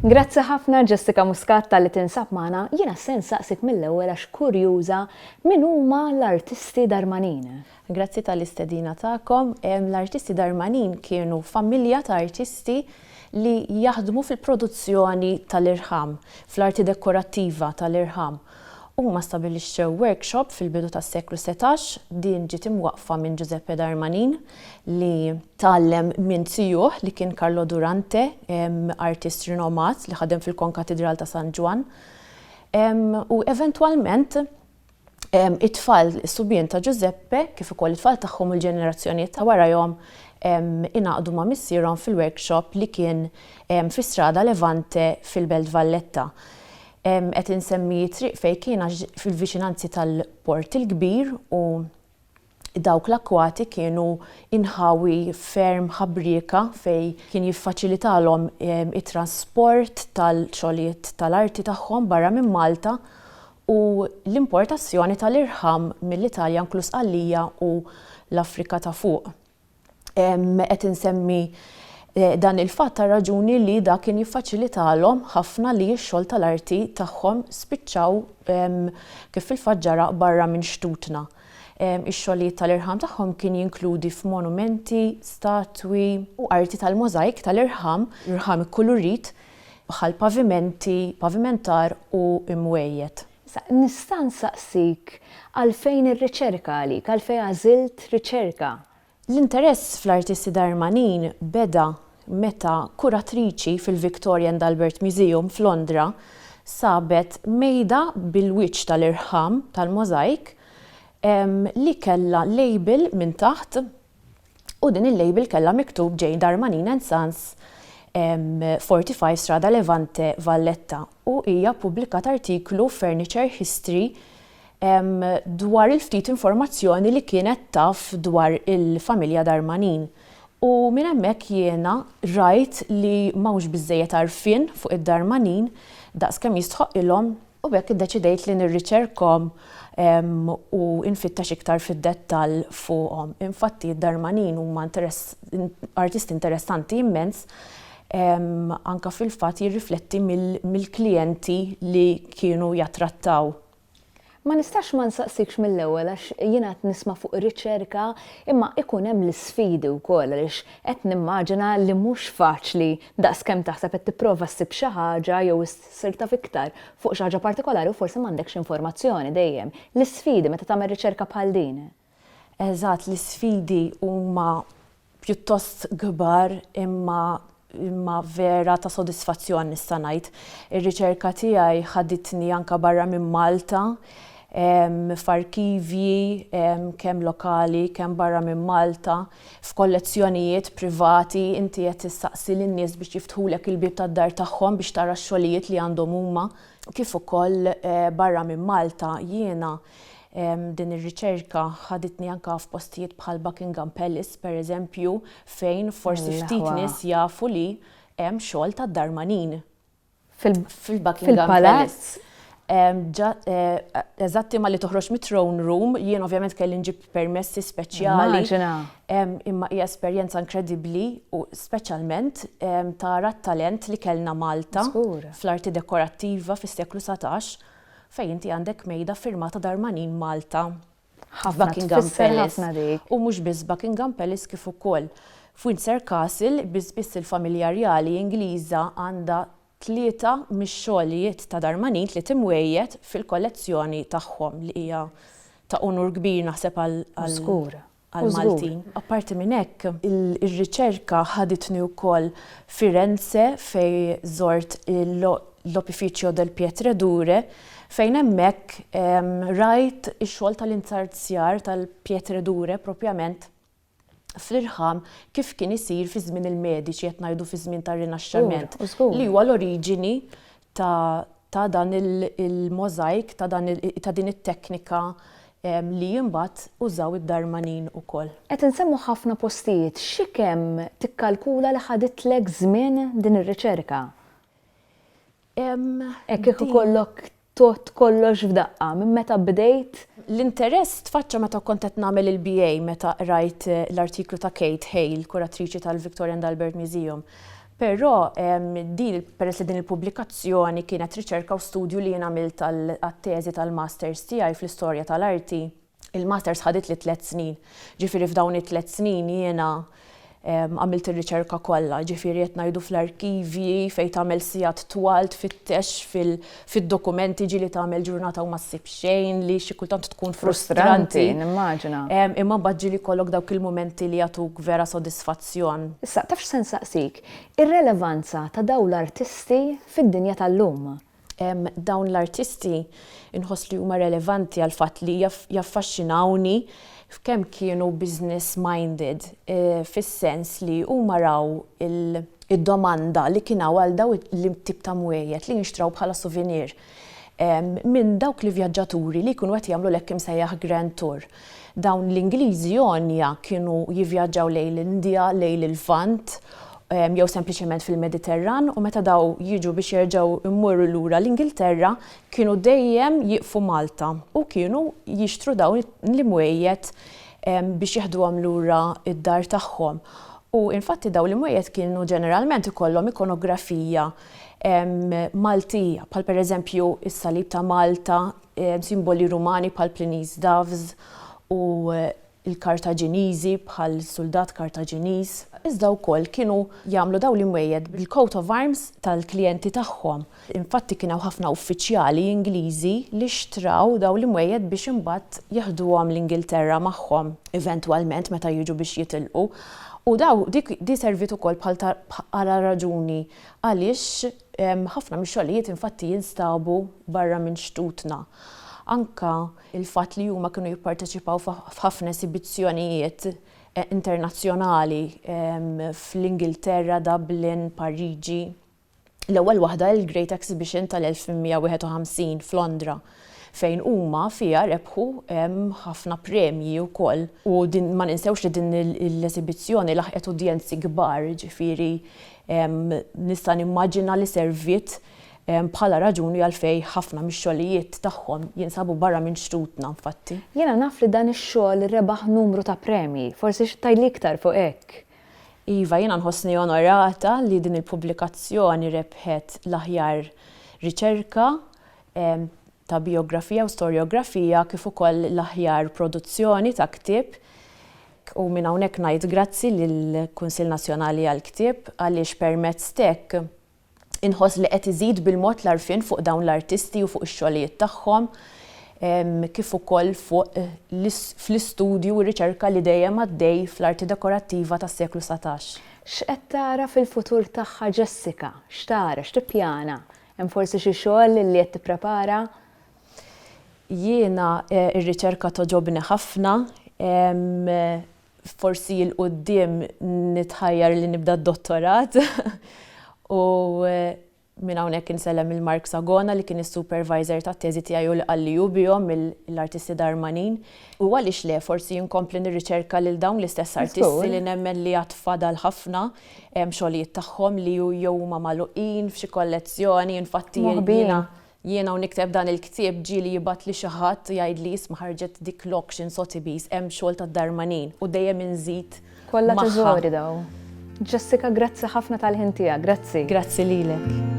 Grazzi ħafna Jessica Muscat tal-li tinsab magħna. Jiena se nsaqsik mill-ewwel għax kurjuża min huma l-artisti Darmanin. Grazzi tal-istedina tagħkom. L-artisti Darmanin kienu familja ta' artisti li jaħdmu fil-produzzjoni tal-irħam, fl-arti dekorattiva tal-irħam. Huma stabilixxew workshop fil-bidu tas-seklu 17, din ġiet imwaqfa minn Giuseppe Darmanin li tgħallem minn tieħu li kien Carlo Durante, artist rinomat li ħadem fil-Konkatedral ta' San Ġwan. U eventwalment it-tfal subien ta' Giuseppe kif ukoll it-tfal tagħhom il-ġenerazzjonijiet ta' warahom inaqdu ma' missierhom fil-workshop li kien fi Strada Levante fil-Belt Valletta. Qed insemmi triq fejn kien fil-viċinanzi tal-Port il-Kbir u dawk l-akkwati kienu inħawi ferm ħabrieka fejn kien jiffaċilitalhom it-trasport tal-xogħlijiet tal-arti tagħhom barra minn Malta u l-importazzjoni tal-irħam mill-Italja inkluż Għalija u l-Afrika ta' fuq. Qed insemmi dan il-fatt ta' raġuni li da kien jiffaċilitalhom ħafna li x-xogħol tal-arti tagħhom spiċċaw kif fil-fatt barra minn xtutna. Ix-xogħlijiet tal-irħam tagħhom kien jinkludi f'monumenti, statwi u arti tal-możajk tal-irħam, irħam ikkulurit bħal pavimenti, pavimentar u imwejjed. Nista' nsaqsik għalfejn ir-riċerka għalik, għalfejn għażilt riċerka? L-interess fl-artisti Darmanin beda meta kuratriċi fil-Victoria and Albert Museum f'Londra sabet mejda bil-wiċċ tal-irħam tal-możajk li kellha label minn taħt u din il-label kellha miktub J. Darmanin and Sons 45 Strada Levante Valletta u hija ppubblikat artiklu Furniture History dwar il-ftit informazzjoni li kienet taf dwar il-familja Darmanin. U minn hemmhekk jiena rajt li m'hawnx biżżejjed għarfien fuq id-Darmanin daqskemm jistħoq ilhom u bekk iddeċidejt li nirriċerkhom u nfittex iktar fid-dettall fuqhom. Infatti id-Darmanin huma artisti interessanti immens anke fil-fatt jirrifletti mill-klijenti li kienu jattrattaw. Ma nistax ma nsaqsikx mill-ewwel għax jiena qed nisma' fuq ir-riċerka imma ikun hemm l-isfidi wkoll għaliex qed nimmaġina li mhux faċli daqskemm taħseb qed tipprova ssib xi ħaġa jew issir taf iktar fuq xi ħaġa partikolari u forsi m'għandekx informazzjoni dejjem. L-isfidi meta tagħmel riċerka bħal din. Eżatt, l-isfidi huma pjuttost kbar imma vera ta' sodisfazzjon nista' ngħid. Ir-riċerka tiegħi ħaditni anke barra minn Malta, f'arkivji kemm lokali, kemm barra minn Malta, f'kollezzjonijiet privati, inti qed tistaqsi lin-nies biex jiftħulek il-bieb tad-dar tagħhom biex tara x-xogħlijiet li għandhom huma. Kif ukoll barra minn Malta jiena din ir-riċerka ħaditni anke f'postijiet bħal Buckingham Palace pereżempju fejn forsi ftit nies jafu li hemm xogħol tad-Darmanin fil-Buckingham Palace. Eżatti ma li toħroġ mit-throne room, jien ovvjament kelli nġib permessi speċjali. Imma hija esperjenza inkredibbli u speċjalment tara t-talent li kellna Malta fl-arti dekorattiva fis-seklu 17 fejn inti għandek mejda firmata Darmanin Malta. Buckingham Palace. U mhux biss Buckingham Palace kif ukoll Windsor Castle biss il-familja rjali Ingliża għandha 3 mix-xogħlijiet ta' Darmanin li timwejjed fil-kollezzjoni tagħhom li hija ta' unur kbir naħseb għal-Maltin. Apparti minn hekk, ir-riċerka ħaditni wkoll Firenze fejn żort l-Opificio del Pietredure fejn hemmhekk rajt ix-xogħol tal-inzarzjar tal-Pietredure propjament fl-irħam kif kien isir fi żmien il-mediċi qed ngħidu fi żmien tar-Rinaxximent li huwa l-oriġini ta' dan il-możajk ta' din it-teknika li imbagħad użaw id-Darmanin ukoll. Qed insemmu ħafna postijiet, x'ikemm tikkalkula li ħaditlek żmien din ir-riċerka? Hekk ikollok tot kollox f'daqqa, minn meta bdejt? L-interess tfaċċa meta kont qed nagħmel il-BA meta rajt l-artiklu ta' Kate Hale, kuratriċi tal-Victoria and Albert Museum. Però peress li din il-pubblikazzjoni kienet riċerka u studju li jien għamilt għat-teżi tal-masters tiegħi fl-istorja tal-arti. Il-masters ħadit li 3 snin. Ġifieri f'dawn it-3 snin jiena għamilt ir-riċerka kollha, ġifieri qed ngħidu fl-arkivji fejn tagħmel sigħat twal tfittex fid-dokumenti ġieli tagħmel ġurnata u ma ssib xejn li xi kultant tkun frustranti. Nimmaġina. Imma mbagħad ġieli kollok dawk il-mumenti li jagħtuk vera sodisfazzjon. Issa, tafx se nsaqsik, ir-relevanza ta' dawn l-artisti fid-dinja tal-lum? Dawn l-artisti inħoss li huma relevanti għal fatt li jaffaxxinawni f'kemm kienu business minded, fis-sens li huma raw id-domanda li kienaw għal daw il-tip ta' mwejjed li jinxtraw bħala souvenir minn dawk li vjaġġaturi li kienu qed jagħmlu l-hekk imsejjaħ Grand Tour. Dawn l-Ingliżi onja kienu jivvjaġġaw lejn l-Indja, lejn il-Lvant, jew sempliċement fil-Mediterran u meta daw jiġu biex jerġgħu immorru lura l-Ingilterra kienu dejjem jieqfu Malta u kienu jixtru dawn l-imwejjed biex jieħduhom lura id-dar tagħhom. U infatti dawn l-imwejjed kienu ġeneralment ikollhom ikonografija Maltija, bħal pereżempju is-salib ta' Malta, simboli Rumani bħal Pliny's Doves u il-Kartaġiniżi bħal soldat Kartaġiniż. Iżda wkoll kienu jagħmlu dawn l-imwejjed bil-coat of arms tal-klijenti tagħhom. Infatti kienu ħafna uffiċjali Ingliżi li xtraw dawn l-imwejjed biex imbagħad jaħduhom l-Ingilterra magħhom eventwalment meta jiġu biex jitilqu. U daw di servit ukoll bħala raġuni għaliex ħafna mix-xogħlijiet infatti jinstabu barra minn xtutna. Anka il-fatt li huma kienu jipparteċipaw f'ħafna esibizzjonijiet internazzjonali fl-Ingilterra, Dublin, Pariġi. L-ewwel waħda il-Great Exhibition tal-1151 f'Londra fejn huma fiha rebħu ħafna premji wkoll. U ma ninsewx li din l-esibizzjoni laħqet udjenzi kbar, ġifieri nista' nimmaġina li servit bħala raġuni għalfej ħafna mix-xogħlijiet tagħhom jinsabu barra minn xtutna infatti. Jiena naf li dan ix-xogħol rebaħ numru ta' premji, forsi xtajli iktar fuq hekk. Iva, jiena nħossni onorata li din il-pubblikazzjoni rebħet l-aħjar riċerka ta' biografija u storjografija kif ukoll l-aħjar produzzjoni ta' ktieb. U minn hawnhekk ngħid grazzi lill-Kunsill Nazzjonali għall-Ktieb għaliex permezz tek inħoss li qed iżid bil-mod l-arfin fuq dawn l-artisti u fuq ix-xogħlijiet tagħhom kif ukoll fuq fl-istudju u riċerka li dejjem għaddej fl-arti dekorattiva tas-seklu 17. X'qed tara fil-futur tagħha Jessica? X'tara, x'tippjana? Hemm forsi xi xogħol li qed tipprepara? Jiena ir-riċerka toġobni ħafna, forsi l-qudiem nitħajjar li nibda d-dottorat. U minn hawnhekk insellem il-Mark Sagona li kien is-supervisor tat-teżi tiegħi u li qalli bihom mill-artisti Darmanin. U għaliex le forsi jinkompli nirriċerka lil dawn l-istess artisti li nemmen li għad fadal ħafna xogħlijiet tagħhom li jew huma magħluqin f'xi kollezzjoni, infatti jiena u nikteb dan il-ktieb ġieli jibgħat li xi ħadd jgħidli isma' ħarġet dik l-auction Sotheby's hemm xogħol tad-Darmanin u dejjem inżid kollha teżori daw. Jessica, grazzi ħafna tal-ħin tiegħek, grazzi. Grazzi lilek.